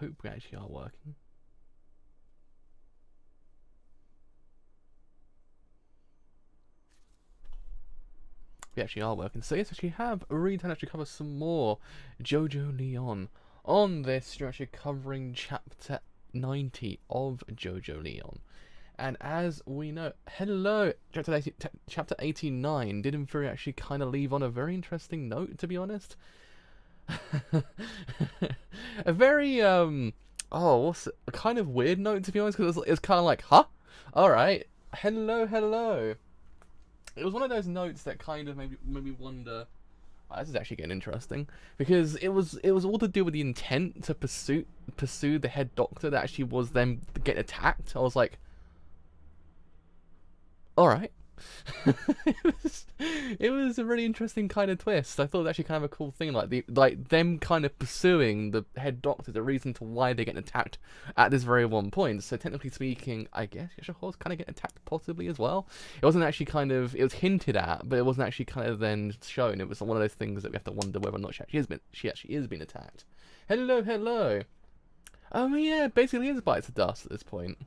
hope we actually are working. We actually are working. So yes, actually have a read and actually cover some more Jojolion. On this, you're actually covering chapter 90 of Jojolion. And as we know, hello, chapter 89 did in theory actually kind of leave on a very interesting note, to be honest. A very, what's it, a kind of weird note, to be honest, because it's kind of like, huh? Alright, hello. It was one of those notes that kind of made me wonder. Oh, this is actually getting interesting because it was all to do with the intent to pursue the head doctor that actually was them getting attacked. I was like, all right. it was a really interesting kind of twist. I thought it was actually kind of a cool thing, like them kind of pursuing the head doctor, the reason to why they're getting attacked at this very one point. So technically speaking, I guess Yashaho's kind of getting attacked possibly as well. It wasn't actually it was hinted at, but it wasn't actually kind of then shown. It was one of those things that we have to wonder whether or not she actually is being attacked. Hello. Oh yeah, basically is bites of dust at this point.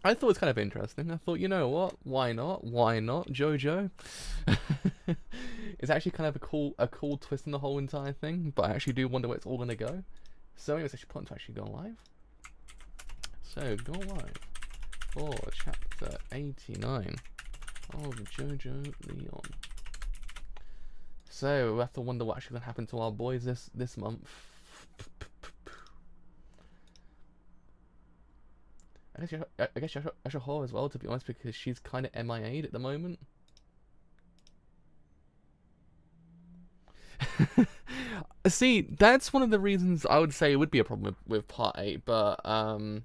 I thought it was kind of interesting. I thought, you know what? Why not? JoJo. It's actually kind of a cool twist in the whole entire thing, but I actually do wonder where it's all gonna go. So anyways, actually plan to actually go live. So go live for chapter 89 of Jojolion. So we have to wonder what actually gonna happen to our boys this month. I guess Yashaho as well, to be honest, because she's kind of MIA'd at the moment. See, that's one of the reasons I would say it would be a problem with part 8, but at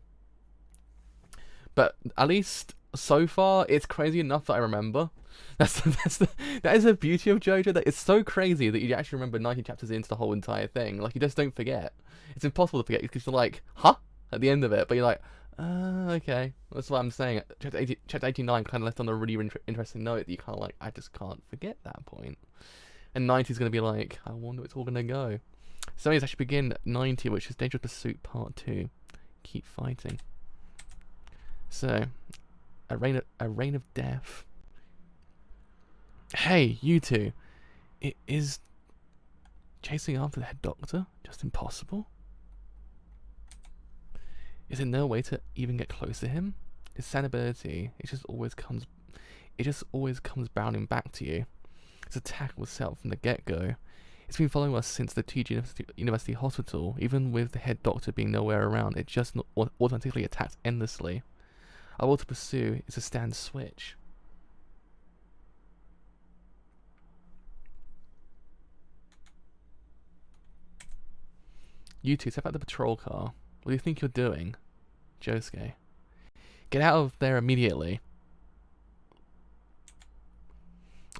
least so far it's crazy enough that I remember. That is the beauty of JoJo, that it's so crazy that you actually remember 90 chapters into the whole entire thing. Like, you just don't forget. It's impossible to forget because you're like, huh? At the end of it, but you're like, okay. That's what I'm saying. Chapter 89 kind of left on a really interesting note that you kind of like, I just can't forget that point. And 90 is going to be like, I wonder where it's all going to go. So anyways, I should begin 90, which is Dangerous Pursuit Part 2. Keep fighting. So, a reign of death. Hey, you two. Is chasing after the head doctor just impossible? Is there no way to even get close to him? His sanity, it just always comes bounding back to you. His attack was set up from the get-go. It's been following us since the TG University Hospital. Even with the head doctor being nowhere around, it just automatically attacks endlessly. Our will to pursue is a stand switch. You two, step out the patrol car. What do you think you're doing? Josuke. Get out of there immediately.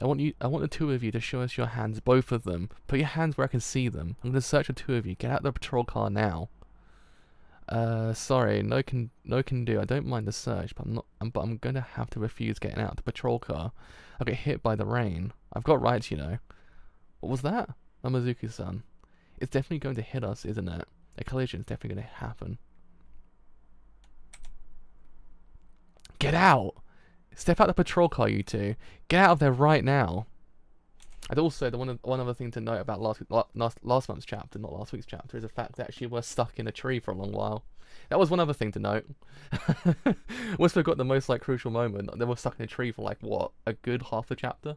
I want the two of you to show us your hands, both of them. Put your hands where I can see them. I'm gonna search the two of you. Get out the patrol car now. Sorry, no can do. I don't mind the search, but I'm gonna have to refuse getting out the patrol car. I'll get hit by the rain. I've got rights, you know. What was that? Mamazuki-san. It's definitely going to hit us, isn't it? A collision is definitely going to happen. Get out! Step out the patrol car, you two. Get out of there right now. And also, the one other thing to note about last month's chapter, not last week's chapter, is the fact that she was stuck in a tree for a long while. That was one other thing to note. Almost forgot the most crucial moment. They were stuck in a tree for what, a good half the chapter.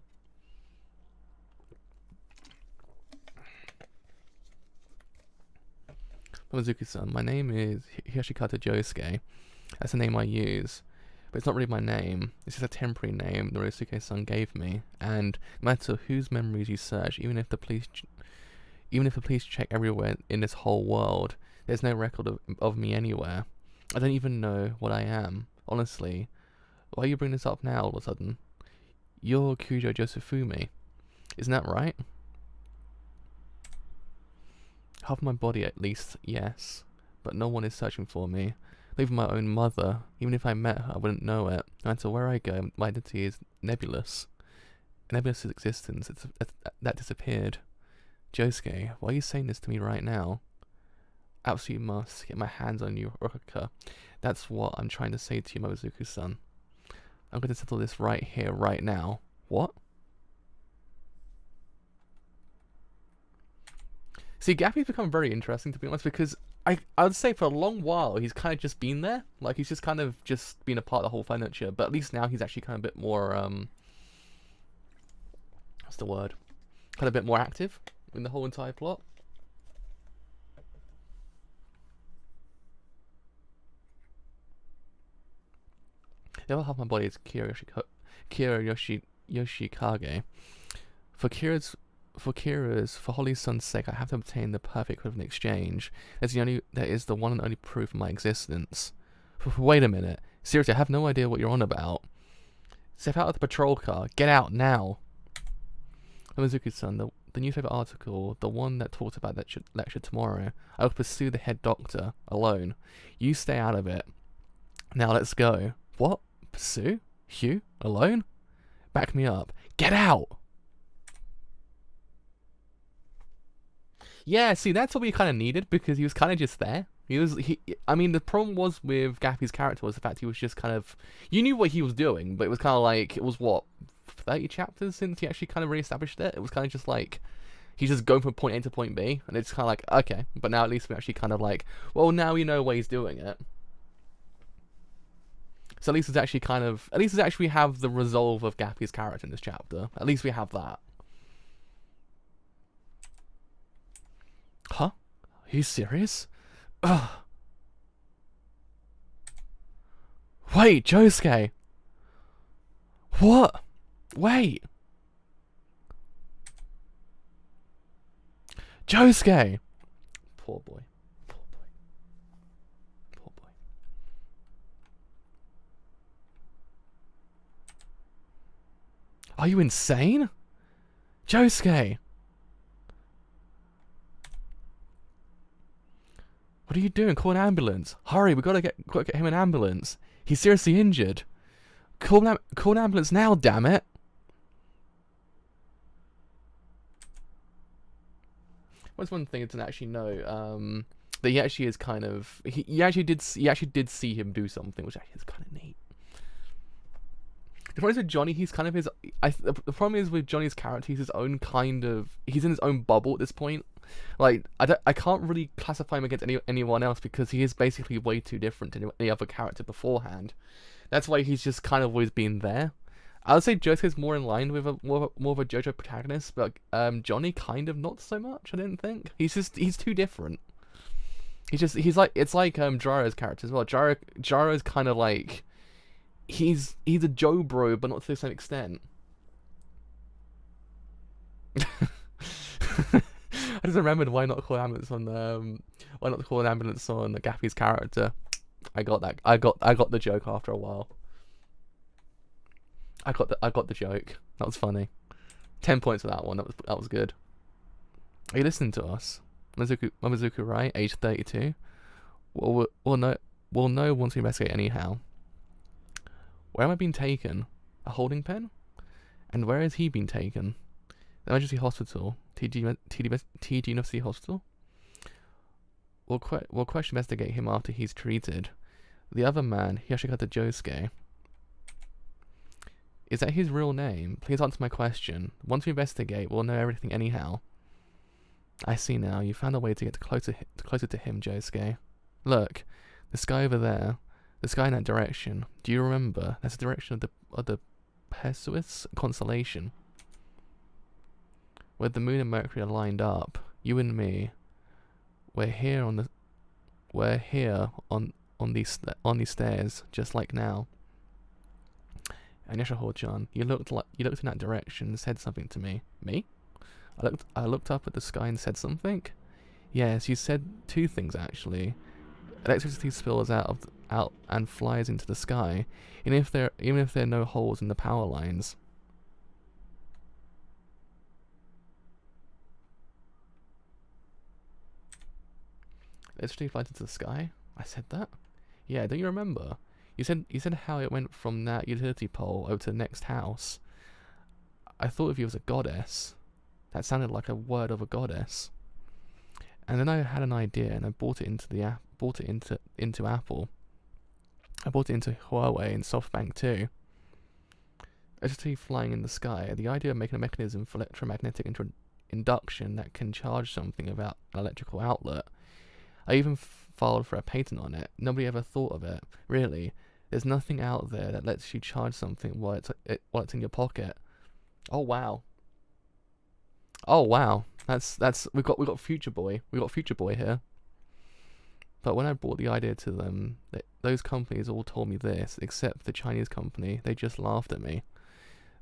Mamazuki-san, my name is Higashikata Josuke. That's the name I use. But it's not really my name. It's just a temporary name Norisuke-san gave me. And no matter whose memories you search, even if the police check everywhere in this whole world, there's no record of me anywhere. I don't even know what I am. Honestly, why you bring this up now all of a sudden? You're Kujo Josefumi. Isn't that right? Half my body at least, yes. But no one is searching for me. Not even my own mother. Even if I met her, I wouldn't know it. No matter where I go, my identity is nebulous. A nebulous existence that disappeared. Josuke, why are you saying this to me right now? absolutely must get my hands on you, Ruka. That's what I'm trying to say to you, Momozuku-san. I'm going to settle this right here, right now. What? See, Gappy's become very interesting, to be honest, because I would say for a long while he's kind of just been there. Like, he's just kind of just been a part of the whole furniture. But at least now he's actually kind of a bit more, what's the word? Kind of a bit more active in the whole entire plot. The other half of my body is Yoshikage. For Holly's son's sake, I have to obtain the perfect equivalent exchange. That is the one and only proof of my existence. Wait a minute. Seriously, I have no idea what you're on about. Step out of the patrol car. Get out now. Mizuki-san, the newspaper article, the one that talked about that lecture tomorrow, I will pursue the head doctor alone. You stay out of it. Now let's go. What? Pursue? Hugh? Alone? Back me up. Get out! Yeah, see, that's what we kind of needed, because he was kind of just there. I mean, the problem was with Gappy's character was the fact he was just kind of, you knew what he was doing, but it was kind of like, it was what, 30 chapters since he actually kind of re-established it? It was kind of just like, he's just going from point A to point B, and it's kind of like, okay, but now at least we actually kind of like, well, now we know why he's doing it. So at least it's actually kind of, at least it's actually we have the resolve of Gappy's character in this chapter. At least we have that. Huh? Are you serious? Ugh. Wait, Josuke! What? Wait! Josuke! Poor boy. Poor boy. Poor boy. Are you insane? Josuke! What are you doing? Call an ambulance. Hurry, we gotta get him an ambulance. He's seriously injured. Call an ambulance now, damn it. What's one thing I didn't actually know? That he actually is kind of he actually did see him do something, which actually is kind of neat. The problem is with Johnny, he's kind of his. The problem is with Johnny's character, he's his own kind of. He's in his own bubble at this point. Like I can't really classify him against anyone else because he is basically way too different to any other character beforehand. That's why he's just kind of always been there. I would say Josuke's more in line with more of a JoJo protagonist, but Johnny kind of not so much. I didn't think he's too different. He's like it's like Jara's character as well. Jara's kind of like he's a Joe bro, but not to the same extent. I just remembered why not call an ambulance on Gappy's character. I got that. I got the joke after a while. I got the joke. That was funny. 10 points for that one. That was good. Are you listening to us? Momozuku, right? Age 32. We'll know once we investigate anyhow. Where am I being taken? A holding pen? And where has he been taken? The emergency hospital. TG University Hospital? We'll question investigate him after he's treated. The other man, Yoshikata Josuke. Is that his real name? Please answer my question. Once we investigate, we'll know everything anyhow. I see now. You found a way to get closer to him, Josuke. Look, the sky over there. The sky in that direction. Do you remember? That's the direction of the Perseus constellation. Where the moon and Mercury are lined up. You and me. We're here on these stairs, just like now. And Yashaho-chan, you looked in that direction and said something to me. Me? I looked up at the sky and said something? Yes, you said two things actually. Electricity spills out and flies into the sky, even if there are no holes in the power lines. Electricity flies into the sky? I said that? Yeah, don't you remember? You said how it went from that utility pole over to the next house. I thought of you as a goddess. That sounded like a word of a goddess. And then I had an idea, and I bought it into into Apple. I bought it into Huawei and SoftBank too. Electricity flying in the sky. The idea of making a mechanism for electromagnetic induction that can charge something without an electrical outlet. I even filed for a patent on it. Nobody ever thought of it. Really, there's nothing out there that lets you charge something while it's in your pocket. Oh wow. Oh wow. That's we got Future Boy. We got Future Boy here. But when I brought the idea to them, those companies all told me this, except the Chinese company. They just laughed at me.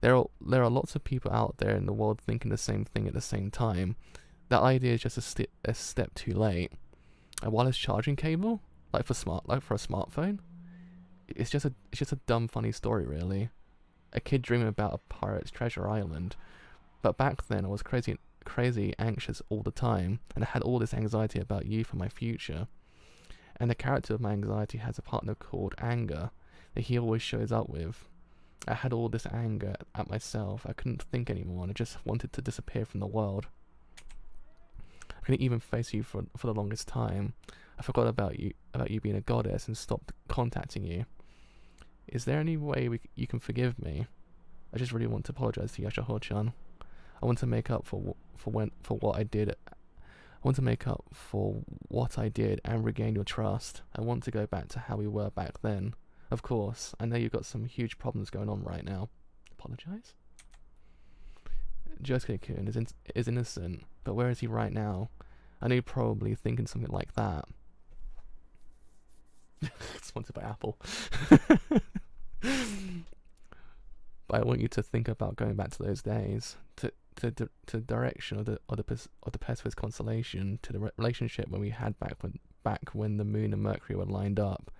There are lots of people out there in the world thinking the same thing at the same time. That idea is just a step too late. A wireless charging cable, like for a smartphone, it's just a dumb funny story really. A kid dreaming about a pirate's treasure island. But back then I was crazy anxious all the time, and I had all this anxiety about youth and my future. And the character of my anxiety has a partner called Anger that he always shows up with. I had all this anger at myself. I couldn't think anymore, and I just wanted to disappear from the world. I couldn't even face you for the longest time. I forgot about you being a goddess and stopped contacting you. Is there any way you can forgive me? I just really want to apologize to Yashaho-chan. I want to make up for what I did. I want to make up for what I did and regain your trust. I want to go back to how we were back then. Of course, I know you've got some huge problems going on right now. Apologize? Josuke-kun is innocent, but where is he right now? I know you're probably thinking something like that. Sponsored by Apple. But I want you to think about going back to those days, to the direction of the Perseus constellation, to the relationship when we had back when the moon and Mercury were lined up.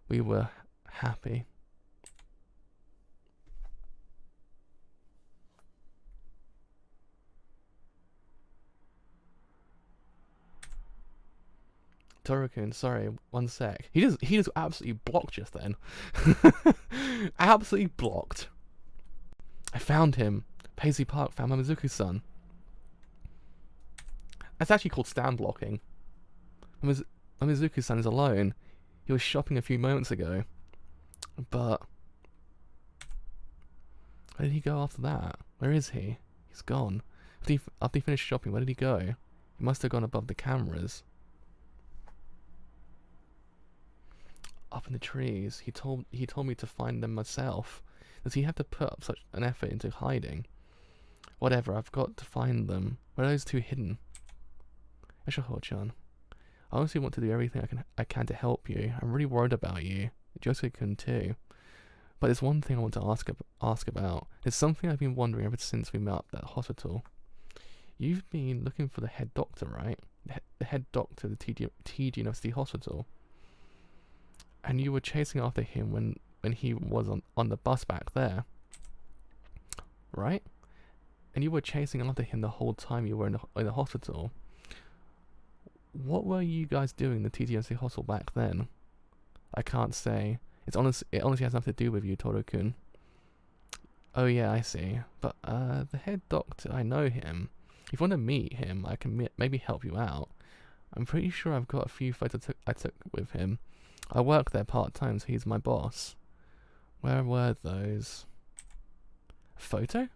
We were happy. Toru-kun, sorry, one sec. He just absolutely blocked just then. Absolutely blocked. I found him. Paisley Park found Mamizuku-san. That's actually called stand blocking. Mamizuku-san is alone. He was shopping a few moments ago. But where did he go after that? Where is he? He's gone. After he finished shopping, where did he go? He must have gone above the cameras. Up in the trees. He told me to find them myself. Does he have to put up such an effort into hiding? Whatever, I've got to find them. Where are those two hidden? Eshaho-chan, I honestly want to do everything I can to help you. I'm really worried about you. Josuke-kun too. But there's one thing I want to ask about. It's something I've been wondering ever since we met up at the hospital. You've been looking for the head doctor, right? The head doctor of the TG University Hospital. And you were chasing after him when he was on the bus back there. Right? And you were chasing after him the whole time you were in the hospital. What were you guys doing in the TG University Hospital back then? I can't say. It honestly has nothing to do with you, Toru-kun. Oh yeah, I see. But the head doctor, I know him. If you want to meet him, I can maybe help you out. I'm pretty sure I've got a few photos I took with him. I work there part-time, so he's my boss. Where were those? Photo?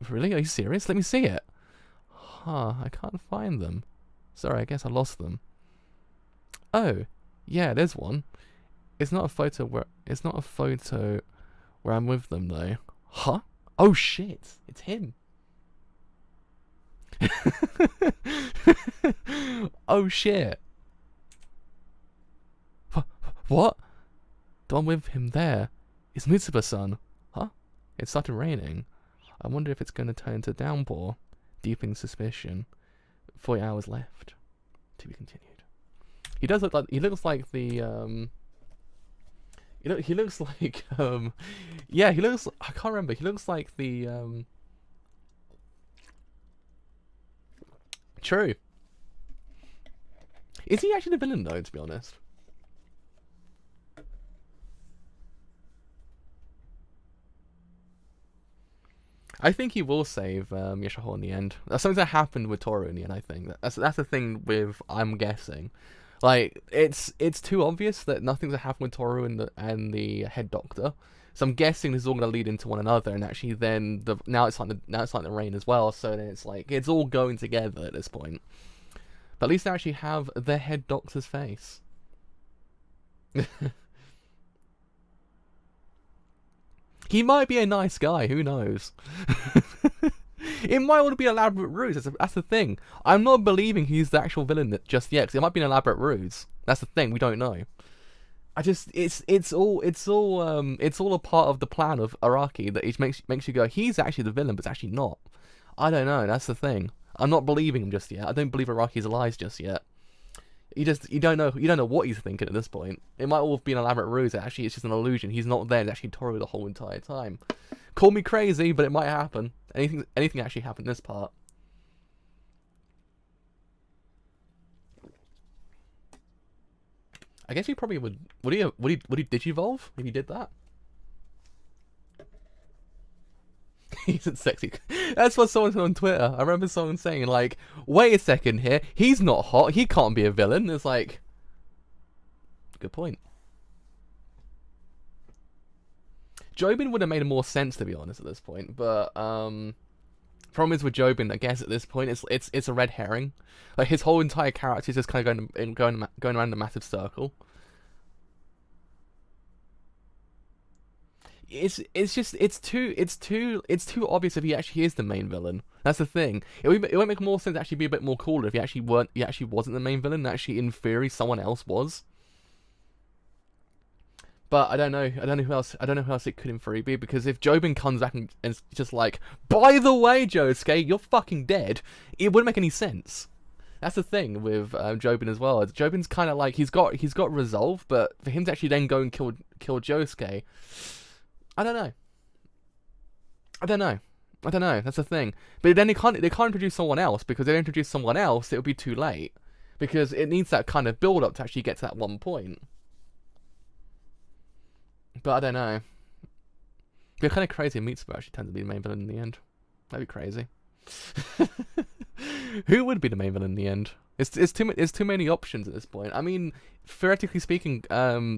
Really? Are you serious? Let me see it. Huh, I can't find them. Sorry, I guess I lost them. Oh, yeah, there's one. It's not a photo where I'm with them though. Huh? Oh shit, it's him. Oh shit. What? The one with him there is Mitsuba-san. Huh? It started raining. I wonder if it's going to turn into downpour. Deepening suspicion. 40 hours left. To be continued. He does look like... He looks like the... He looks like... yeah, he looks... I can't remember. He looks like the... True. Is he actually the villain though, to be honest? I think he will save Yashahor in the end. That's something that happened with Toru in the end. I think that's the thing with, I'm guessing. Like, it's too obvious that nothing's gonna happen with Toru and the head doctor. So I'm guessing this is all gonna lead into one another, and actually then now it's like the rain as well. So then it's like it's all going together at this point. But at least they actually have the head doctor's face. He might be a nice guy. Who knows? It might want to be an elaborate ruse. That's the thing. I'm not believing he's the actual villain just yet, because it might be an elaborate ruse. That's the thing. We don't know. It's all a part of the plan of Araki that it makes you go, he's actually the villain, but it's actually not. I don't know. That's the thing. I'm not believing him just yet. I don't believe Araki's lies just yet. You don't know what he's thinking at this point. It might all be an elaborate ruse. Actually, it's just an illusion. He's not there. It's actually Toru the whole entire time. Call me crazy, but it might happen. Anything actually happened in this part. I guess he probably would he digivolve if he did that? He's sexy. That's what someone said on Twitter. I remember someone saying, like, wait a second here, he's not hot, he can't be a villain. It's like, good point. Jobin would have made more sense, to be honest, at this point, but problem is with Jobin, I guess at this point it's a red herring. Like, his whole entire character is just kind of going around a massive circle. It's too obvious if he actually is the main villain. That's the thing. It would make more sense to actually be a bit more cooler if he actually wasn't the main villain. Actually, in theory, someone else was. But I don't know who else it could in theory be, because if Jobin comes back and it's just like, by the way, Josuke, you're fucking dead, it wouldn't make any sense. That's the thing with Jobin as well. Jobin's kind of like, he's got resolve, but for him to actually then go and kill Josuke, I don't know. That's the thing. But then they can't introduce someone else, because if they introduce someone else, it'll be too late, because it needs that kind of build up to actually get to that one point. But I don't know. It'd be kind of crazy if Mitsuba actually tends to be the main villain in the end. That'd be crazy. Who would be the main villain in the end? It's too many options at this point. I mean, theoretically speaking,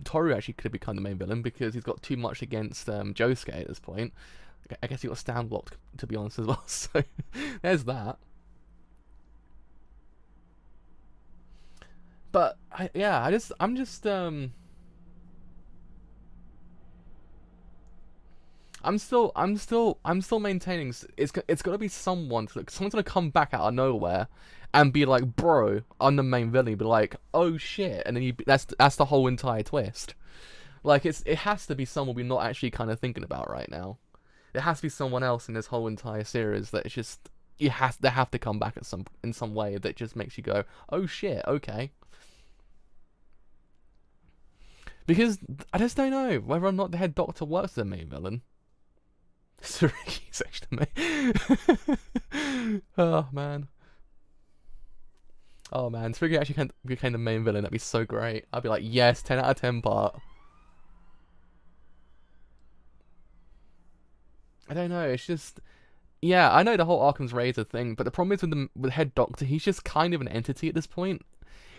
Toru actually could become the main villain because he's got too much against Josuke at this point. I guess he got stand blocked, to be honest, as well. So there's that. But I'm still maintaining it's got to be someone's gonna come back out of nowhere and be like, bro, I'm the main villain. Be like, oh shit, and then that's the whole entire twist. Like, it has to be someone we're not actually kind of thinking about right now. It has to be someone else in this whole entire series that it's just they have to come back in some way that just makes you go, oh shit, okay. Because I just don't know whether or not the head doctor works as the main villain. Suriki's actually the main. Oh man, Suriki actually became the main villain. That'd be so great. I'd be like, yes, 10 out of 10 part. I don't know. It's just, yeah, I know the whole Arkham's Razor thing, but the problem is with the head doctor, he's just kind of an entity at this point.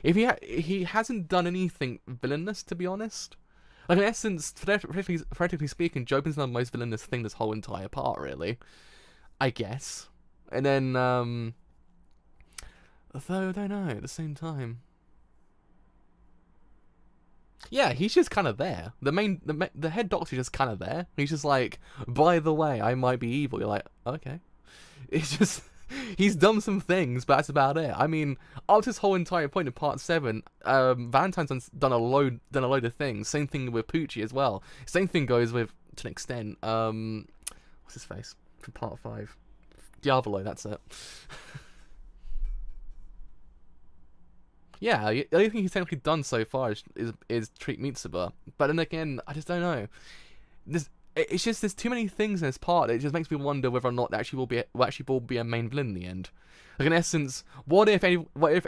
If he hasn't done anything villainous, to be honest. Like, in essence, theoretically speaking, Jobin's not the most villainous thing this whole entire part, really. I guess. And then, though, I don't know, at the same time. Yeah, he's just kind of there. The head doctor's just kind of there. He's just like, by the way, I might be evil. You're like, okay. It's just, he's done some things, but that's about it. I mean, up to this whole entire point in part 7, Valentine's done a load of things. Same thing with Pucci as well. Same thing goes with, to an extent, what's his face for part 5? Diavolo, that's it. Yeah, the only thing he's technically done so far is treat Mitsuba. But then again, I just don't know. It's just there's too many things in this part. It just makes me wonder whether or not there actually will be a main villain in the end. Like, in essence, what if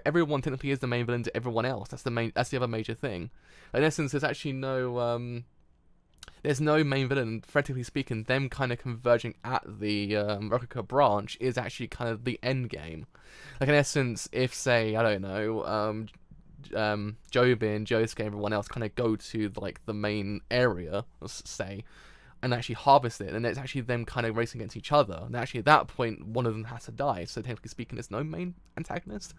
everyone technically is the main villain to everyone else? That's the other major thing. Like, in essence, there's actually no there's no main villain. Theoretically speaking, them kind of converging at the Rokuka branch is actually kind of the end game. Like in essence, if say I don't know, Jobin, Josuke, everyone else kind of go to like the main area, let's say, and actually harvest it, and it's actually them kind of racing against each other. And actually, at that point, one of them has to die. So technically speaking, there's no main antagonist,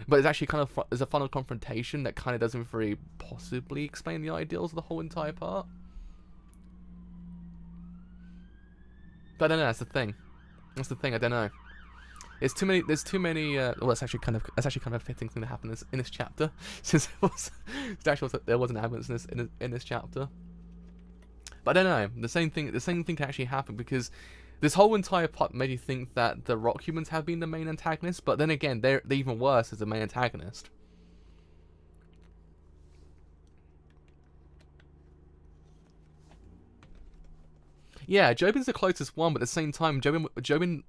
but it's actually kind of there's a final confrontation that kind of doesn't very possibly explain the ideals of the whole entire part. But I don't know. That's the thing. That's the thing. I don't know. There's too many. There's too many. Well, that's actually kind of a fitting thing to happen in this chapter, since there wasn't evidence in this chapter. But I don't know. The same thing can actually happen, because this whole entire plot made you think that the rock humans have been the main antagonist, but then again, they're even worse as the main antagonist. Yeah, Jobin's the closest one, but at the same time, Jobin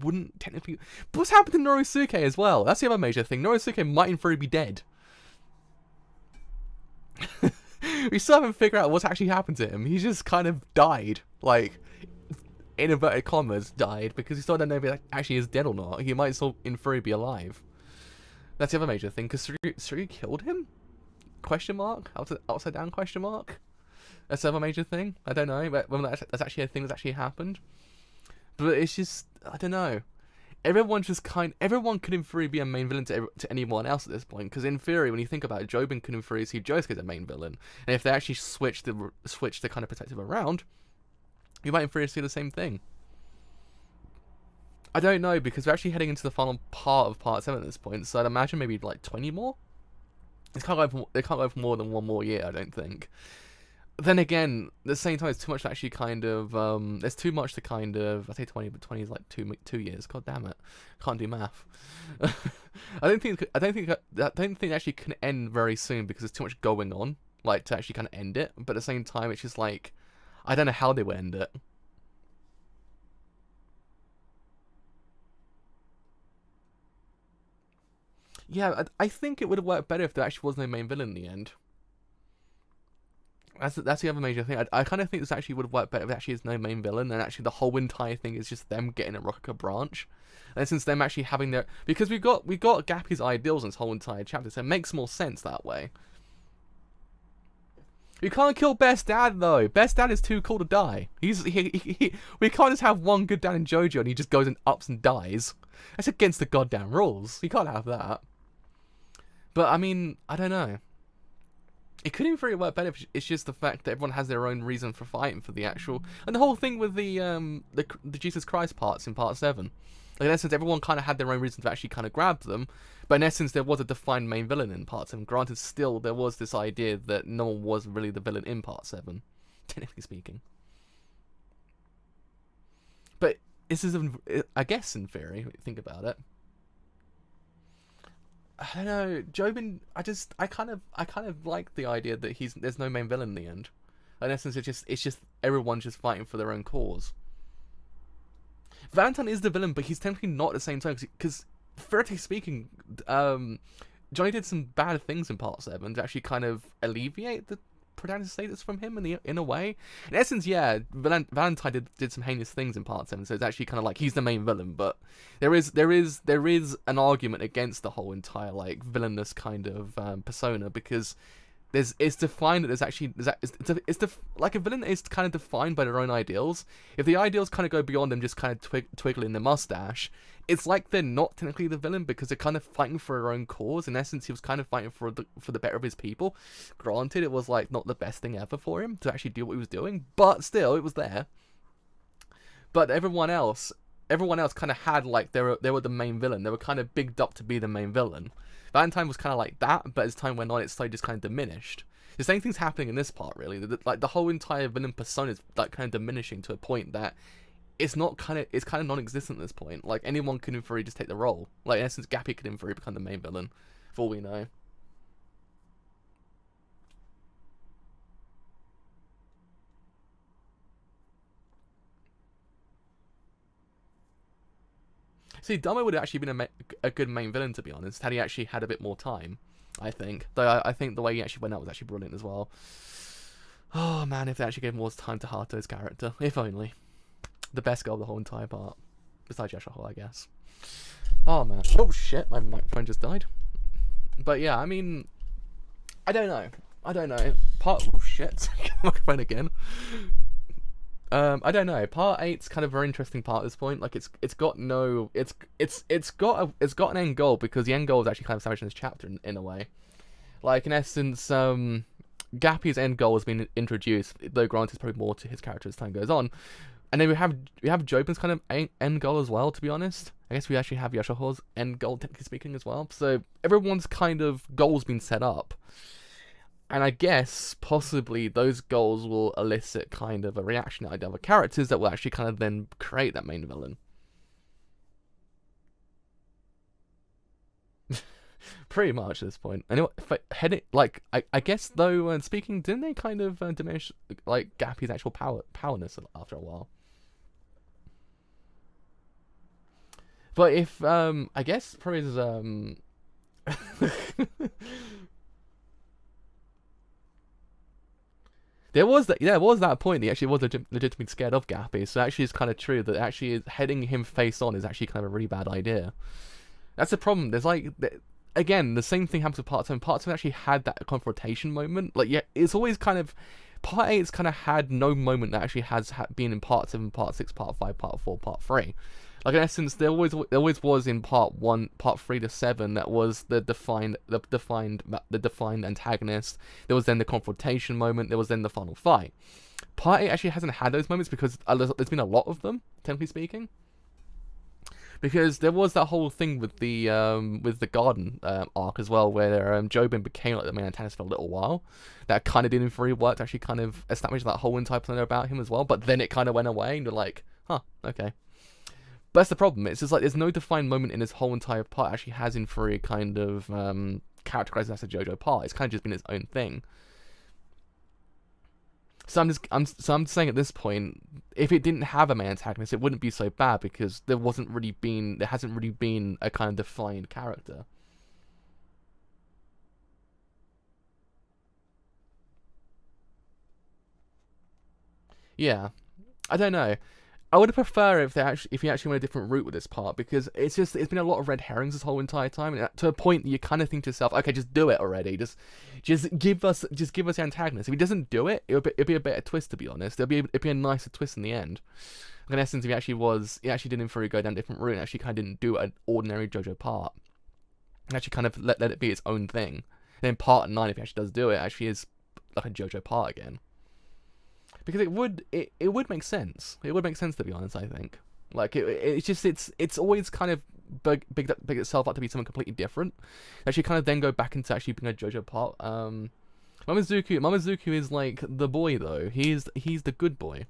wouldn't technically. But what's happened to Norosuke as well? That's the other major thing. Norosuke might in theory be dead. We still haven't figured out what's actually happened to him. He just kind of died, like, in inverted commas, died, because we still don't know if he actually is dead or not. He might still, in theory, be alive. That's the other major thing, because Suri killed him? Question mark? Upside down question mark? That's the other major thing? I don't know, but whether that's actually a thing that's actually happened. But it's just, I don't know. Everyone could in theory be a main villain to anyone else at this point, because in theory, when you think about it, Jobin could in theory see Josuke as a main villain, and if they actually switch the kind of perspective around, you might in theory see the same thing. I don't know, because we're actually heading into the final part of part 7 at this point, so I'd imagine maybe like 20 more. They can't go for more than one more year, I don't think. Then again, at the same time, it's too much to actually kind of, there's too much to kind of, I say 20, but 20 is like 2 years. God damn it. Can't do math. I don't think it actually can end very soon, because there's too much going on, like, to actually kind of end it. But at the same time, it's just like, I don't know how they would end it. Yeah, I think it would have worked better if there actually was no main villain in the end. That's the other major thing. I kind of think this actually would have worked better if there actually is no main villain, and actually the whole entire thing is just them getting a Rokuka branch. And since them actually having their... Because we got Gappy's ideals in this whole entire chapter, so it makes more sense that way. We can't kill Best Dad, though. Best Dad is too cool to die. We can't just have one good dad in JoJo and he just goes and ups and dies. That's against the goddamn rules. You can't have that. But, I mean, I don't know. It could even very work better if it's just the fact that everyone has their own reason for fighting for the actual... And the whole thing with the Jesus Christ parts in part 7. Like, in essence, everyone kind of had their own reason to actually kind of grab them. But in essence, there was a defined main villain in part 7. Granted, still, there was this idea that no one was really the villain in part 7. Technically speaking. But this is, I guess, in theory, when you think about it. I don't know, Jobin. I kind of like the idea that there's no main villain in the end. In essence, it's just everyone just fighting for their own cause. Valentine is the villain, but he's technically not at the same time, because theoretically speaking, Johnny did some bad things in part 7 to actually kind of alleviate the protagonist status from him in a way. In essence, yeah, Valentine did some heinous things in part 7, so it's actually kind of like he's the main villain, but there is an argument against the whole entire like villainous kind of persona, because it's defined that there's actually like a villain is kind of defined by their own ideals. If the ideals kind of go beyond them just kind of twiggling their mustache, it's like they're not technically the villain, because they're kind of fighting for their own cause. In essence, he was kind of fighting for the better of his people. Granted, it was like not the best thing ever for him to actually do what he was doing, but still, it was there. But everyone else kind of had like they were the main villain. They were kind of bigged up to be the main villain. Valentine was kind of like that, but as time went on, it slowly just kind of diminished. The same thing's happening in this part, really. Like the whole entire villain persona is like kind of diminishing to a point that it's kind of non-existent at this point. Like anyone could in theory just take the role. Like in essence, Gappy could in theory become the main villain, for all we know. See, Damo would have actually been a good main villain, to be honest, had he actually had a bit more time, I think. Though I think the way he actually went out was actually brilliant as well. Oh man, if they actually gave more time to Hato's character. If only. The best girl of the whole entire part. Besides Yashahol, I guess. Oh man. Oh shit, my microphone just died. But yeah, I mean, I don't know. Oh shit, microphone again. I don't know. Part 8's kind of a very interesting part at this point. Like it's got an end goal, because the end goal is actually kind of established in this chapter in a way. Like in essence, Gappy's end goal has been introduced, though granted it's probably more to his character as time goes on. And then we have Jobin's kind of end goal as well, to be honest. I guess we actually have Yashahor's end goal, technically speaking, as well. So everyone's kind of goals been set up. And I guess possibly those goals will elicit kind of a reaction out of the other characters that will actually kind of then create that main villain. Pretty much at this point. Anyway, I guess though, speaking, didn't they kind of diminish like Gappy's actual powerness after a while? But if I guess probably is there was that point he actually was legitimately scared of Gappy, so actually it's kind of true that actually heading him face on is actually kind of a really bad idea. That's the problem. There's like, again, the same thing happens with Part 7. Part 7 actually had that confrontation moment. Like, yeah, it's always kind of, Part 8's kind of had no moment that actually has been in Part 7, Part 6, Part 5, Part 4, Part 3. Like, in essence, there always was in Part 1, Part 3 to 7, that was the defined antagonist. There was then the confrontation moment. There was then the final fight. Part 8 actually hasn't had those moments because there's been a lot of them, technically speaking. Because there was that whole thing with the garden arc as well, where Jobin became like the main antagonist for a little while. That kind of didn't really work to actually kind of establish that whole entire persona about him as well. But then it kind of went away, and you're like, huh, okay. But that's the problem. It's just like there's no defined moment in this whole entire part actually has in Fury kind of characterized as a JoJo part. It's kind of just been its own thing. So I'm just saying at this point, if it didn't have a main antagonist, it wouldn't be so bad because there hasn't really been a kind of defined character. Yeah, I don't know. I would prefer if he actually went a different route with this part, because it's been a lot of red herrings this whole entire time, and to a point that you kind of think to yourself, okay, just do it already, just give us the antagonist. If he doesn't do it, it'd be a better twist, to be honest. It'd be a nicer twist in the end. Like, in essence, if he actually didn't fully go down a different route, and actually kind of didn't do an ordinary JoJo part, and actually kind of let it be its own thing. And then Part 9, if he actually does do it, actually is like a JoJo part again. Because it would make sense. It would make sense, to be honest, I think. Like, it's always kind of big itself up to be something completely different. Actually kind of then go back into actually being a JoJo part. Momozuku is like the boy, though. He's the good boy.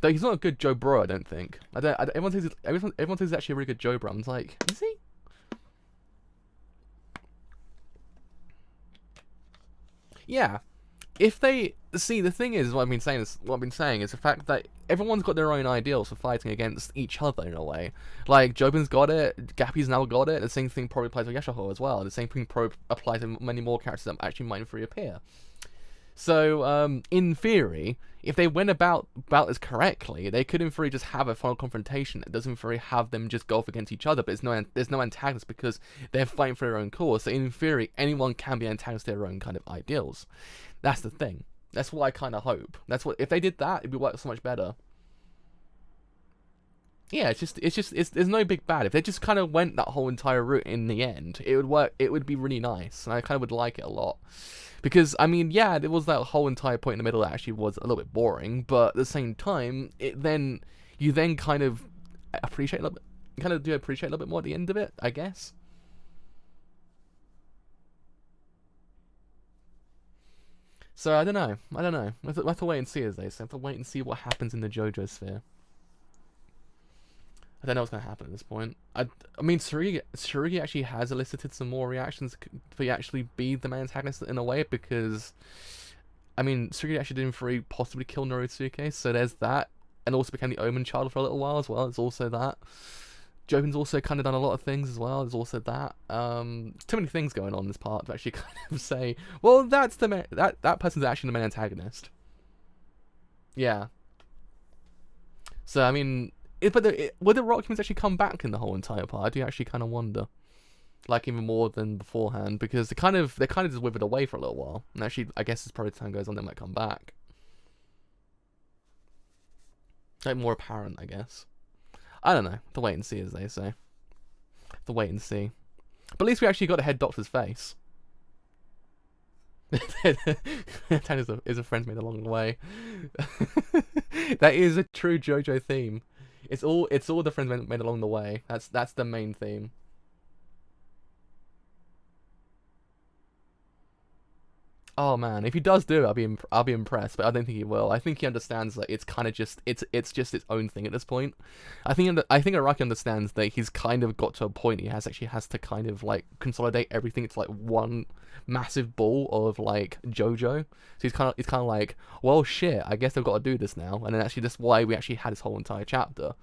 Though he's not a good Joe Bro, I don't think. Everyone says he's actually a really good Joe Bro. I'm like, is he? Yeah. If they see, the thing is, what I've been saying is the fact that everyone's got their own ideals for fighting against each other in a way. Like, Jobin's got it, Gappy's now got it. The same thing probably applies to Yashahor as well. The same thing probably applies to many more characters that actually might reappear. So, in theory, if they went about this correctly, they could in theory just have a final confrontation that doesn't in theory have them just go off against each other, but there's no antagonist because they're fighting for their own cause. So in theory, anyone can be antagonist to their own kind of ideals. That's the thing. That's what I kind of hope. That's what, if they did that, it'd be work so much better. Yeah, there's no big bad. If they just kind of went that whole entire route in the end, it would work. It would be really nice, and I kind of would like it a lot. Because, I mean, yeah, there was that whole entire point in the middle that actually was a little bit boring, but at the same time, you then kind of appreciate a little bit, appreciate a little bit more at the end of it, I guess. So, I don't know. We'll have to wait and see, as they say. We'll have to wait and see what happens in the JoJo sphere. I don't know what's going to happen at this point. I mean, Tsurugi actually has elicited some more reactions to actually be the main antagonist in a way, because, I mean, Tsurugi actually didn't possibly kill Norisuke, so there's that, and also became the Omen child for a little while as well. There's also that. Joven's also kind of done a lot of things as well. There's also that. Too many things going on in this part to actually kind of say, well, that's the that person's actually the main antagonist. Yeah. So I mean, would the Rock humans actually come back in the whole entire part? I do actually kind of wonder, like even more than beforehand, because they kind of just withered away for a little while. And actually, I guess as probably time goes on, they might come back. Like more apparent, I guess. I don't know. The wait and see, as they say. The wait and see. But at least we actually got a head doctor's face. That is a friend made along the way. That is a true JoJo theme. It's all the friends made along the way. That's the main theme. Oh man, if he does do it, I'll be impressed. But I don't think he will. I think he understands that it's kind of just it's just its own thing at this point. I think Araki understands that he's kind of got to a point he has to kind of like consolidate everything into like one massive ball of like JoJo. So he's kind of like, well shit, I guess I've got to do this now. And then actually that's why we actually had this whole entire chapter,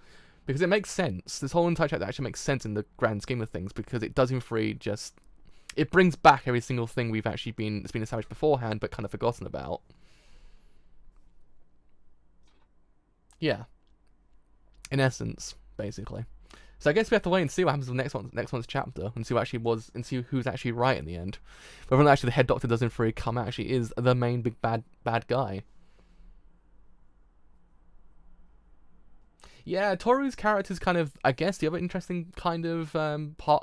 because it makes sense. This whole entire chapter actually makes sense in the grand scheme of things, because it does in free just. It brings back every single thing we've actually it's been established beforehand, but kind of forgotten about. Yeah. In essence, basically. So I guess we have to wait and see what happens in the next one's chapter, and see what actually was, and see who's actually right in the end. Whether or not actually the head doctor does in free come actually is the main big bad guy. Yeah, Toru's character is kind of, I guess, the other interesting kind of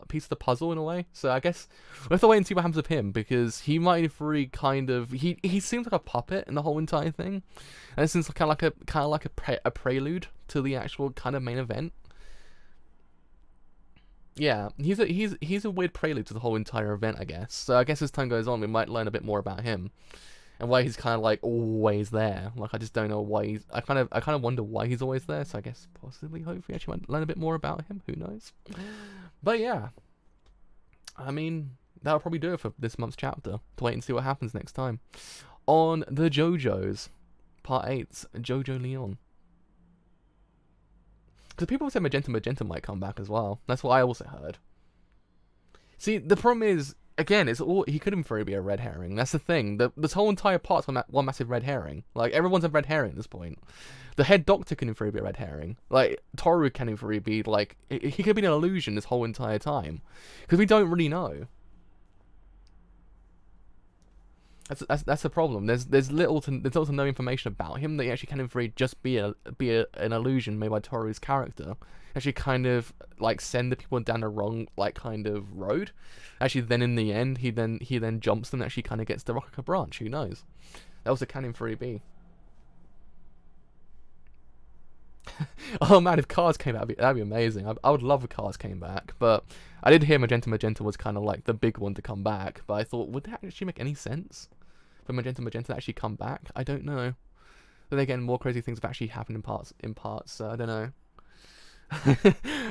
piece of the puzzle in a way. So I guess we have to wait and see what happens with him, because he might really kind of he seems like a puppet in the whole entire thing, and it seems kind of like a prelude to the actual kind of main event. Yeah, he's a weird prelude to the whole entire event, I guess. So I guess as time goes on, we might learn a bit more about him. And why he's kind of like always there. Like I just don't know why he's. I kind of wonder why he's always there. So I guess possibly, hopefully, actually might learn a bit more about him. Who knows? But yeah, I mean that'll probably do it for this month's chapter. To wait and see what happens next time on the JoJo's Part 8's Jojolion. Because people said Magenta might come back as well. That's what I also heard. See, the problem is, again, it's all he could in theory be a red herring. That's the thing. This whole entire part's one massive red herring. Like everyone's a red herring at this point. The head doctor can in theory be a red herring. Like Toru can in theory be like he could be an illusion this whole entire time, because we don't really know. That's the problem. There's little to no information about him that he actually can in theory just be an illusion made by Toru's character. Actually kind of like send the people down the wrong like kind of road. Actually then in the end he then jumps them and actually kind of gets the Rocket branch. Who knows? That was a canon 3B. Oh man, if Cars came out, that'd be amazing. I would love if Cars came back, but I did hear Magenta was kind of like the big one to come back, but I thought, would that actually make any sense for Magenta to actually come back? I don't know. Then again, more crazy things have actually happened in parts, so I don't know.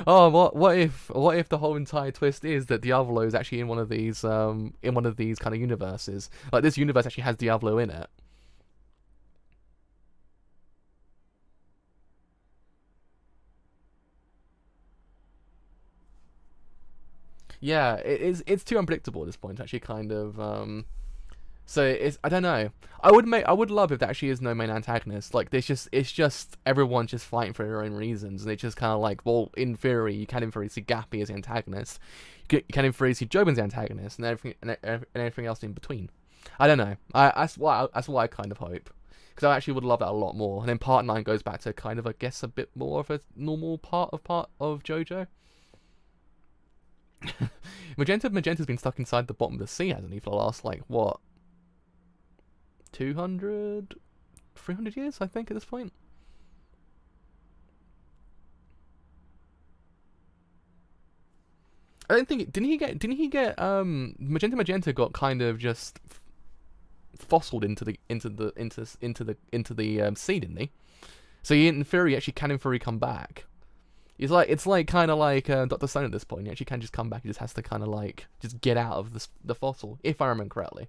Oh, what if the whole entire twist is that Diavolo is actually in one of these kind of universes? Like this universe actually has Diavolo in it. Yeah, it's too unpredictable at this point to actually kind of so I don't know. I would love if there actually is no main antagonist. Like it's just everyone's just fighting for their own reasons, and it's just kind of like, well, in theory you can in theory see Gappy as the antagonist, you can in theory see Jobin's the antagonist, and everything else in between. I don't know. That's what I kind of hope, because I actually would love that a lot more. And then part 9 goes back to kind of, I guess, a bit more of a normal part of JoJo. Magenta's been stuck inside the bottom of the sea, hasn't he, for the last like what, 200 300 years, I think, at this point. I don't think didn't he get Magenta got kind of just fossiled into the sea, didn't he? So he in theory actually can in theory come back. It's like kind of like Dr. Stone at this point. He actually can just come back. He just has to kind of like just get out of the fossil, if I remember correctly.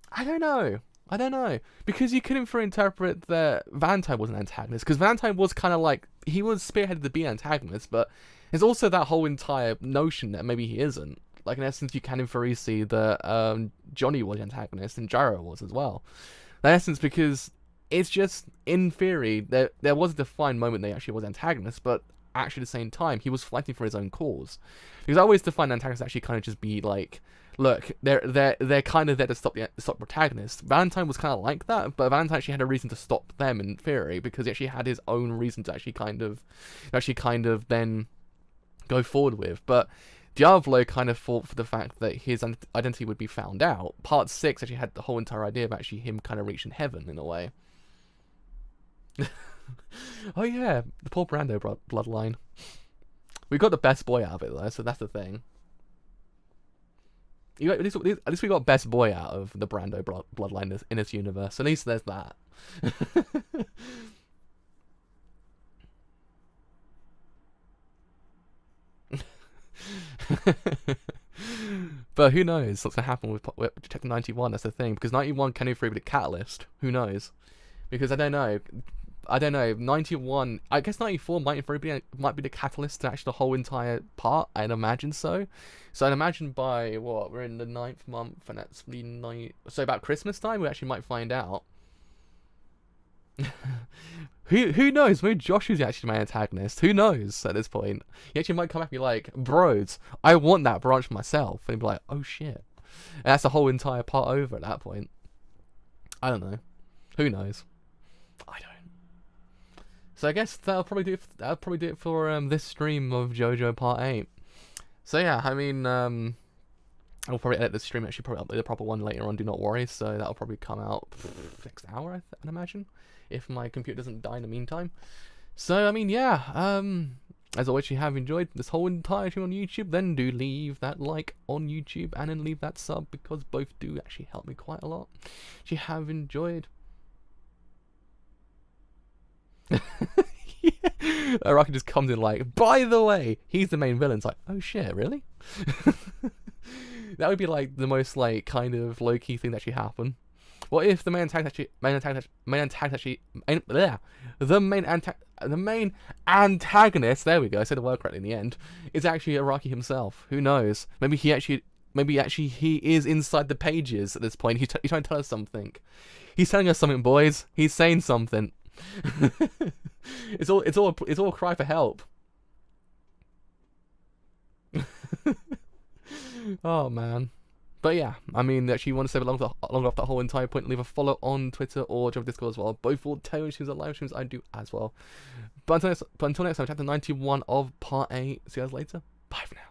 I don't know. I don't know, because you couldn't interpret that Valentine was an antagonist, because Valentine was kind of like, he was spearheaded to be an antagonist, but there's also that whole entire notion that maybe he isn't. Like, in essence, you can infer see that Johnny was the antagonist and Gyro was as well. In essence, because it's just, in theory, there was a defined moment they actually was antagonist, but actually at the same time, he was fighting for his own cause. Because I always define antagonists actually kind of just be like, look, they're kind of there to stop protagonists. Valentine was kind of like that, but Valentine actually had a reason to stop them in theory, because he actually had his own reason to actually kind of then go forward with. But Diavolo kind of fought for the fact that his identity would be found out. Part 6 actually had the whole entire idea of actually him kind of reaching heaven in a way. Oh yeah, the poor Brando bloodline. We got the best boy out of it though, so that's the thing. At least we got best boy out of the Brando bloodline in this universe. At least there's that. But who knows what's gonna happen with Chapter 91? That's the thing, because 91 can be the catalyst. Who knows? Because I don't know. 91. I guess 94 might be the catalyst to actually the whole entire part. I'd imagine so. So I'd imagine by what, we're in the 9th month, and that's the 9th. So about Christmas time, we actually might find out. Who knows? Maybe Josh is actually my antagonist. Who knows at this point? He actually might come back and be like, bros, I want that branch myself. And he'd be like, oh shit. And that's the whole entire part over at that point. I don't know. Who knows? I don't. So I guess that'll probably do it for this stream of JoJo Part 8. So yeah, I mean, I'll probably edit this stream, actually probably upload the proper one later on, do not worry. So that'll probably come out next hour, I'd imagine, if my computer doesn't die in the meantime. So I mean, yeah, as always, if you have enjoyed this whole entire stream on YouTube, then do leave that like on YouTube and then leave that sub, because both do actually help me quite a lot. If you have enjoyed. Yeah. Araki just comes in like, by the way, he's the main villain. It's like, oh shit, really? That would be like the most like kind of low key thing that actually happen. What if the main antagonist, there we go, I said the word correctly in the end, is actually Araki himself? Who knows? Maybe he is inside the pages at this point. He's trying to tell us something. He's telling us something, boys. He's saying something. It's all a cry for help. Oh man. But yeah, I mean, actually, you want to stay longer off that whole entire point, leave a follow on Twitter or join Discord as well. Both will tell you streams and live streams I do as well. But until next time, Chapter 91 of Part 8. See you guys later. Bye for now.